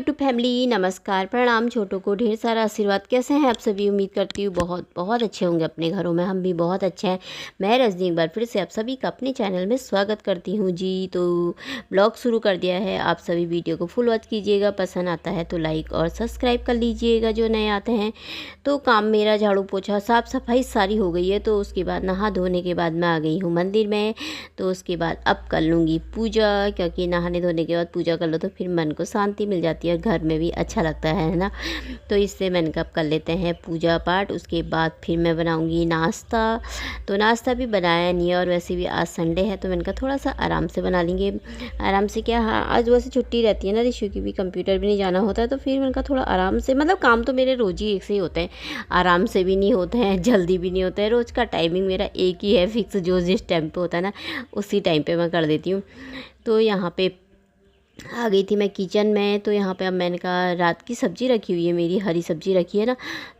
YouTube family, नमस्कार, प्रणाम। छोटों को ढेर सारा आशीर्वाद। कैसे हैं आप सभी? उम्मीद करती हूँ बहुत बहुत अच्छे होंगे अपने घरों में। हम भी बहुत अच्छे हैं। मैं रजनी एक बार फिर से आप सभी का अपने चैनल में स्वागत करती हूँ जी। तो ब्लॉग शुरू कर दिया है। आप सभी वीडियो को फुल वॉच कीजिएगा। पसंद आता है तो लाइक और सब्सक्राइब कर लीजिएगा जो नए आते हैं। तो काम मेरा झाड़ू पोछा साफ़ सफाई सारी हो गई है। तो उसके बाद नहा धोने के बाद मैं आ गई हूँ मंदिर में। तो उसके बाद अब कर लूँगी पूजा, क्योंकि नहाने धोने के बाद पूजा कर लो तो फिर मन को शांति मिल जाती है, घर में भी अच्छा लगता है ना। तो इससे मैंने कब कर लेते हैं पूजा पाठ। उसके बाद फिर मैं बनाऊंगी नाश्ता। तो नाश्ता भी बनाया नहीं है और वैसे भी आज संडे है तो मैंने कहा थोड़ा सा आराम से बना लेंगे। आराम से क्या, हाँ आज वैसे छुट्टी रहती है ना ऋषु की भी, कंप्यूटर भी नहीं जाना होता है। तो फिर मैंने कहा थोड़ा आराम से, मतलब काम तो मेरे रोज़ ही एक से ही होते हैं, आराम से भी नहीं होते हैं, जल्दी भी नहीं होते हैं। रोज़ का टाइमिंग मेरा एक ही है फिक्स, जो जिस टाइम पे होता है ना उसी टाइम पे मैं कर देती हूँ। तो यहाँ पे आ गई थी मैं किचन में। तो यहाँ पे अब मैंने कहा रात की सब्ज़ी रखी हुई है, मेरी हरी सब्ज़ी रखी है ना।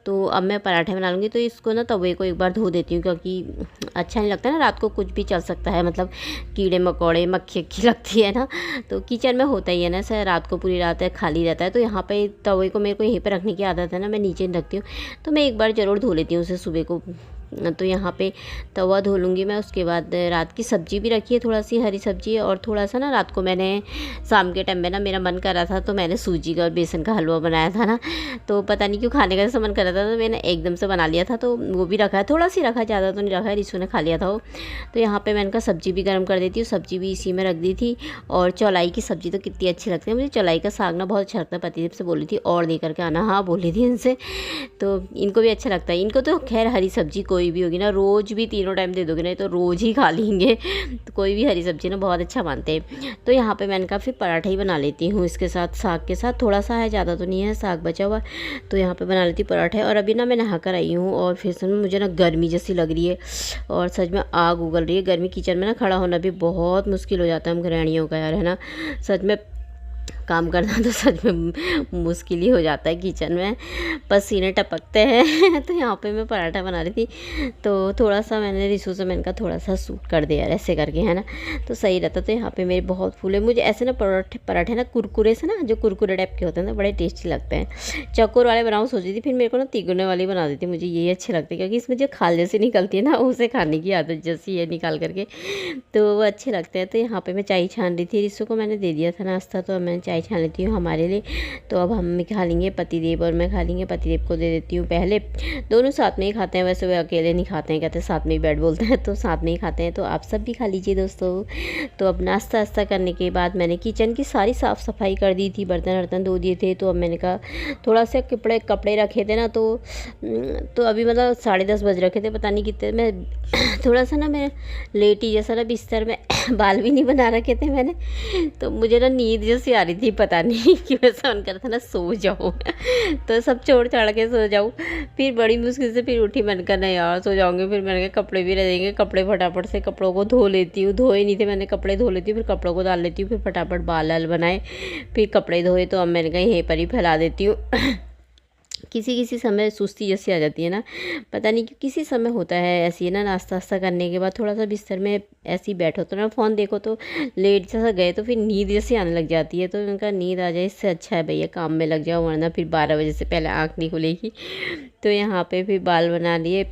तो अब मैं पराठे बना लूँगी। तो इसको ना तवे को एक बार धो देती हूँ, क्योंकि अच्छा नहीं लगता ना, रात को कुछ भी चल सकता है, मतलब कीड़े मकोड़े मक्खी अक्खी लगती है ना। तो किचन में होता ही है ना सर, रात को पूरी रात है खाली रहता है। तो यहाँ पे तवे को मेरे को यहीं पर रखने की आदत है ना, मैं नीचे नहीं रखती हूँ। तो मैं एक बार ज़रूर धो लेती हूँ उसे सुबह को। तो यहाँ पे तवा धो लूँगी मैं। उसके बाद रात की सब्ज़ी भी रखी है, थोड़ा सी हरी सब्ज़ी। और थोड़ा सा ना रात को मैंने शाम के टाइम में ना मेरा मन कर रहा था तो मैंने सूजी का और बेसन का हलवा बनाया था ना। तो पता नहीं क्यों खाने का जैसा मन कर रहा था तो मैंने एकदम से बना लिया था। तो वो भी रखा है, थोड़ा सी रखा है, ज़्यादा तो नहीं रखा है, रिशु ने खा लिया था वो। तो यहाँ पर मैंने कहा सब्ज़ी भी गर्म कर देती हूँ। सब्ज़ी भी इसी में रख दी थी। और चौलाई की सब्ज़ी तो कितनी अच्छी लगती है मुझे। चौलाई का साग ना बहुत अच्छा लगता है। पतिदेव से बोली थी और दे करके आना, हाँ बोली थी इनसे। तो इनको भी अच्छा लगता है। इनको तो खैर हरी सब्ज़ी कोई भी होगी ना, रोज़ भी तीनों टाइम दे दोगे ना तो रोज़ ही खा लेंगे। तो कोई भी हरी सब्ज़ी ना बहुत अच्छा मानते हैं। तो यहाँ पे मैंने कहा फिर पराठा ही बना लेती हूँ इसके साथ, साग के साथ। थोड़ा सा है, ज़्यादा तो नहीं है, साग बचा हुआ। तो यहाँ पे बना लेती हूँ पराठे। और अभी ना मैं नहा कर आई हूँ और फिर से मुझे ना गर्मी जैसी लग रही है और सच में आग उगल रही है। गर्मी किचन में ना खड़ा होना भी बहुत मुश्किल हो जाता है हम गृहिणियों का यार, है ना। सच में काम करना तो सच में मुश्किल ही हो जाता है किचन में, पसीने टपकते हैं। तो यहाँ पे मैं पराठा बना रही थी। तो थोड़ा सा मैंने रिशु से मैंने कहा थोड़ा सा सूट कर दे यार ऐसे करके, है ना, तो सही रहता। तो यहाँ पे मेरे बहुत फूले। मुझे ऐसे ना पराठे ना कुरकुरे से ना, जो कुरकुरे टाइप के होते हैं ना, बड़े टेस्टी लगते हैं। चौकोर वाले बनाऊँ सोच रही थी, फिर मेरे को ना तिगुने वाले बना देती, मुझे ये अच्छे लगते हैं क्योंकि इसमें जो खाल जैसी निकलती है ना उसे खाने की आदत जैसी है निकाल करके, तो वो अच्छे लगते हैं। तो यहाँ पर मैं चाय छान रही थी, रिशु को मैंने दे दिया था नाश्ता, तो मैंने चाय छान लेती हूँ हमारे लिए। तो अब हम खा लेंगे, पतिदेव और मैं खा लेंगे। पतिदेव को दे देती हूँ पहले, दोनों साथ में ही खाते हैं। वैसे वे अकेले नहीं खाते हैं, कहते हैं साथ में ही बैठ बोलते हैं, तो साथ में ही खाते हैं। तो आप सब भी खा लीजिए दोस्तों। तो अब नाश्ता वास्ता करने के बाद मैंने किचन की सारी साफ़ सफाई कर दी थी, बर्तन वर्तन धो दिए थे। तो अब मैंने कहा थोड़ा सा कपड़े रखे थे ना, तो अभी मतलब 10:30 बज रखे थे, पता नहीं कितने। मैं थोड़ा सा ना मैं लेटी जैसा ना बिस्तर में बाल भी नहीं बना रखे थे मैंने। तो मुझे ना नींद जैसी आ रही थी, पता नहीं क्यों ऐसा मन कर रहा था ना सो जाऊँ। तो सब छोड़ छाड़ के सो जाऊँ। फिर बड़ी मुश्किल से फिर उठी, मैंने कहा नहीं यार सो जाऊँगी। फिर मैंने कहा कपड़े भी रह जाएंगे, कपड़े फटाफट से कपड़ों को धो लेती हूँ। धोए नहीं थे मैंने, कपड़े धो लेती हूँ, फिर कपड़ों को डाल लेती हूँ, फिर फटाफट बाल वाल बनाए, फिर कपड़े धोए। तो अब मैंने कहा यहीं पर ही फैला देती हूँ। किसी समय सुस्ती जैसी आ जाती है ना, पता नहीं क्यों किसी समय होता है ऐसी है ना। नाश्ता वास्ता करने के बाद थोड़ा सा बिस्तर में ऐसे ही बैठो तो ना फ़ोन देखो तो लेट जैसा गए तो फिर नींद जैसी आने लग जाती है। तो उनका नींद आ जाए इससे अच्छा है भैया काम में लग जाओ, वरना फिर 12 बजे से पहले आँख नहीं खुलेगी। तो यहाँ पे फिर बाल बना लिए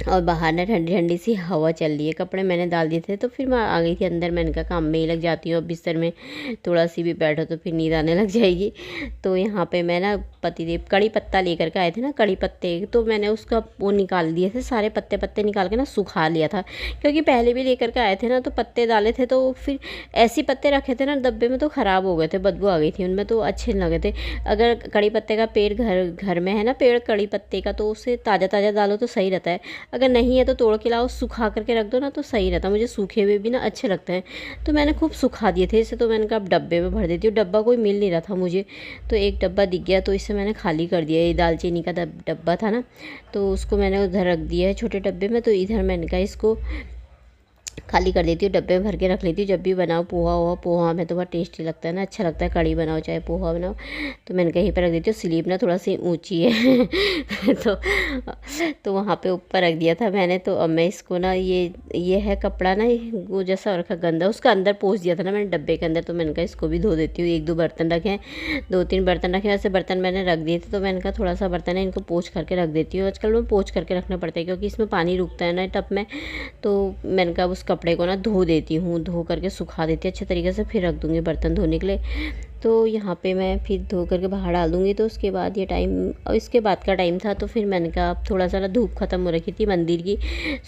और बाहर ना ठंडी ठंडी सी हवा चल रही है। कपड़े मैंने डाल दिए थे तो फिर मैं आ गई थी अंदर। मैंने कहा काम में ही लग जाती हूँ, अब बिस्तर में थोड़ा सी भी बैठो तो फिर नींद आने लग जाएगी। तो यहाँ पे मैं ना पतिदेव कड़ी पत्ता लेकर के आए थे ना, कड़ी पत्ते, तो मैंने उसका वो निकाल दिए थे, सारे पत्ते पत्ते निकाल के ना सुखा लिया था। क्योंकि पहले भी लेकर के आए थे ना तो पत्ते डाले थे, तो फिर ऐसे पत्ते रखे थे ना डब्बे में तो ख़राब हो गए थे, बदबू आ गई थी उनमें, तो अच्छे नहीं लगे थे। अगर कड़ी पत्ते का पेड़ घर में है ना, पेड़ कड़ी पत्ते का, तो उसे ताज़ा ताज़ा डालो तो सही रहता है। अगर नहीं है तो तोड़ के लाओ, सुखा करके रख दो ना तो सही रहता। मुझे सूखे हुए भी ना अच्छे लगते हैं, तो मैंने खूब सुखा दिए थे इसे। तो मैंने कहा अब डब्बे में भर देती हूँ। डब्बा कोई मिल नहीं रहा था मुझे, तो एक डब्बा दिख गया तो इसे मैंने खाली कर दिया। ये दालचीनी का डब्बा था ना, तो उसको मैंने उधर रख दिया है छोटे डब्बे में। तो इधर मैंने कहा इसको खाली कर देती हूँ, डब्बे में भर के रख लेती हूँ। जब भी बनाओ पोहा हमें तो बहुत टेस्टी लगता है ना, अच्छा लगता है। कढ़ी बनाओ चाहे पोहा बनाओ, तो मैंने कहीं पर रख देती हूँ। स्लीप ना थोड़ा सी ऊंची है तो वहाँ पे ऊपर रख दिया था मैंने। तो अब मैं इसको ना ये है कपड़ा ना, वो जैसा रखा गंदा, उसका अंदर पोंछ दिया था ना मैंने डब्बे के अंदर। तो मैंने कहा इसको भी धो देती हूँ। 1-2 बर्तन रखे हैं, 2-3 बर्तन रखे हैं। वैसे बर्तन मैंने रख दिए थे, तो मैंने कहा थोड़ा सा बर्तन है, इनको पोंछ करके रख देती हूँ। आजकल में पोंछ करके रखना पड़ता है, क्योंकि इसमें पानी रुकता है ना टब में। तो मैंने कहा उस कपड़े को ना धो देती हूँ, धो करके सुखा देती हूँ अच्छे तरीके से, फिर रख दूँगी बर्तन धोने के लिए। तो यहाँ पे मैं फिर धो करके बाहर डाल दूँगी। तो उसके बाद ये टाइम, और इसके बाद का टाइम था, तो फिर मैंने कहा अब थोड़ा सा ना धूप ख़त्म हो रखी थी मंदिर की।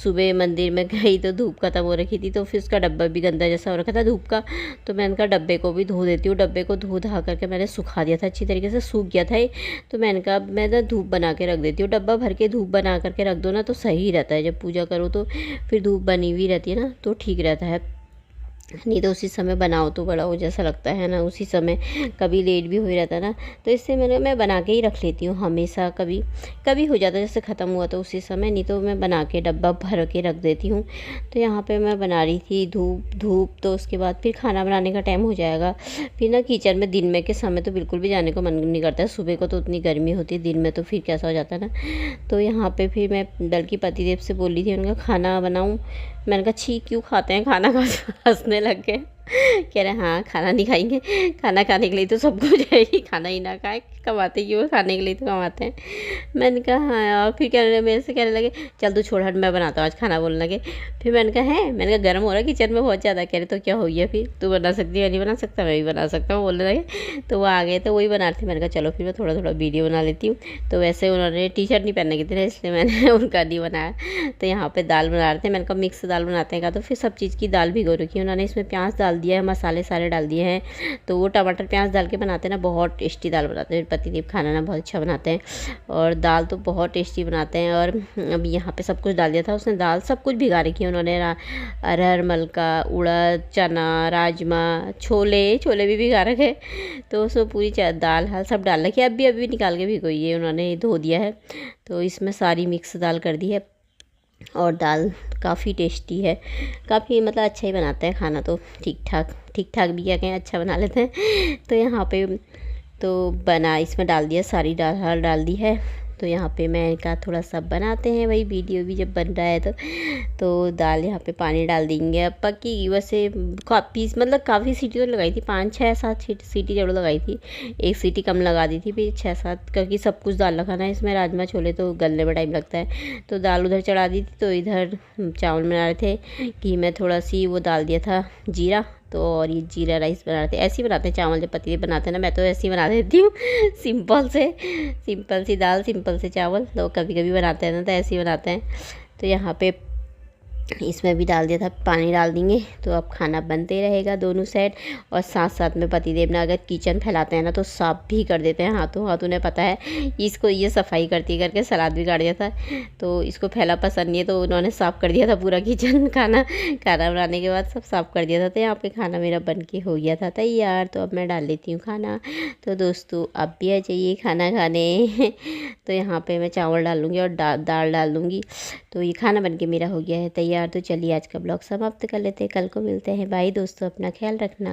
सुबह मंदिर में गई तो धूप ख़त्म हो रखी थी, तो फिर उसका डब्बा भी गंदा जैसा हो रखा था धूप का। तो मैंने कहा डब्बे को भी धो देती हूँ। डब्बे को धो धा करके मैंने सुखा दिया था, अच्छी तरीके से सूख गया था ये। तो मैंने कहा मैं ना धूप बना के रख देती हूँ। डब्बा भर के धूप बना करके रख दो ना, तो सही रहता है। जब पूजा करो तो फिर धूप बनी हुई रहती है ना, तो ठीक रहता है। नहीं तो उसी समय बनाओ तो बड़ा वो जैसा लगता है ना, उसी समय कभी लेट भी हो ही रहता है ना। तो इससे मैं बना के ही रख लेती हूँ हमेशा। कभी कभी हो जाता है जैसे ख़त्म हुआ तो उसी समय, नहीं तो मैं बना के डब्बा भर के रख देती हूँ। तो यहाँ पे मैं बना रही थी धूप। तो उसके बाद फिर खाना बनाने का टाइम हो जाएगा। फिर ना किचन में दिन में के समय तो बिल्कुल भी जाने को मन नहीं करता है। सुबह को तो उतनी गर्मी होती है, दिन में तो फिर कैसा हो जाता है ना। तो यहाँ पे फिर मैं बल्कि पतिदेव से बोली थी, उनका खाना बनाऊँ। मैंने कहा छी क्यों खाते हैं खाना खा हंसने लग गए। कह रहे हाँ खाना नहीं खाएंगे, खाना खाने के लिए तो सब कुछ है ही, खाना ही ना खाए कमाते क्यों, खाने के लिए तो कमाते हैं। मैंने कहा हाँ यार। फिर मेरे से कहने लगे चल तू छोड़ हट, मैं बनाता हूँ आज खाना, बोलने लगे। फिर मैंने कहा है, मैंने कहा गर्म हो रहा है किचन में बहुत ज़्यादा। कह रहे तो क्या हो गया, फिर तू बना सकती है, मैं नहीं बना सकता, मैं भी बना सकता हूँ, बोलने लगे। तो वो आ गए तो वही बना रहे थे। मैंने कहा चलो फिर मैं थोड़ा थोड़ा वीडियो बना लेती हूँ। तो वैसे उन्होंने टी शर्ट नहीं पहनने की थी ना, इसलिए मैंने उनका नहीं बनाया। तो यहाँ पर दाल बना रहे थे। मैंने कहा मिक्स दाल बनाते हैं का, तो फिर सब चीज़ की दाल भिगो रखी है उन्होंने। इसमें प्याज डाल दिया है, मसाले सारे डाल दिए हैं। तो वो टमाटर प्याज डाल के बनाते हैं ना, बहुत टेस्टी दाल बनाते हैं। पतिदेव खाना ना बहुत अच्छा बनाते हैं, और दाल तो बहुत टेस्टी बनाते हैं। और अभी यहाँ पे सब कुछ डाल दिया था उसने, दाल सब कुछ भिगा रखी है उन्होंने। अरहर, मलका, उड़द, चना, राजमा, छोले भी भिगा रखे। तो उसमें पूरी दाल हाल सब डाल रखी है। अभी निकाल के भिगोई है उन्होंने, धो दिया है। तो इसमें सारी मिक्स दाल कर दी है, और दाल काफ़ी टेस्टी है। काफ़ी मतलब अच्छा ही बनाते हैं खाना तो, ठीक ठाक भी क्या कहें, अच्छा बना लेते हैं। तो यहाँ पे तो बना, इसमें डाल दिया, सारी दाल डाल दी है। तो यहाँ पे मैं कहा थोड़ा सा बनाते हैं, वही वीडियो भी जब बन रहा है तो दाल यहाँ पे पानी डाल देंगे। अब पक्की वैसे काफ़ी सीटी तो लगाई थी, 5-6-7 सीटी जरूर लगाई थी। एक सीटी कम लगा दी थी, फिर 6-7, क्योंकि सब कुछ दाल रखा ना इसमें, राजमा छोले तो गलने में टाइम लगता है। तो दाल उधर चढ़ा दी थी, तो इधर चावल बना रहे थे। घी में थोड़ा सी वो डाल दिया था जीरा, तो और ये जीरा राइस बना रहे थे। ऐसे ही बनाते हैं चावल, जब पतीले बनाते हैं ना, मैं तो ऐसे ही बना देती हूँ सिंपल सी दाल, सिंपल से चावल। तो कभी कभी बनाते हैं ना तो ऐसे ही बनाते हैं। तो यहाँ पे इसमें भी डाल दिया था, पानी डाल देंगे। तो अब खाना बनते रहेगा दोनों साइड। और साथ साथ में पतिदेव ने अगर किचन फैलाते हैं ना, तो साफ भी कर देते हैं हाथों हाथ। उन्हें पता है इसको, ये सफाई करती करके सलाद भी काट दिया था। तो इसको फैला पसंद नहीं है, तो उन्होंने साफ़ कर दिया था पूरा किचन। खाना बनाने के बाद सब साफ़ कर दिया था। तो यहाँ पे खाना मेरा बन के हो गया था तैयार। तो अब मैं डाल लेती हूँ खाना। तो दोस्तों आप भी आ जाइए खाना खाने। तो यहाँ पे मैं चावल डाल लूँगी और दाल डाल दूँगी। तो ये खाना बन के मेरा हो गया है तैयार। तो चलिए आज का ब्लॉग समाप्त कर लेते हैं, कल को मिलते हैं। बाय दोस्तों, अपना ख्याल रखना।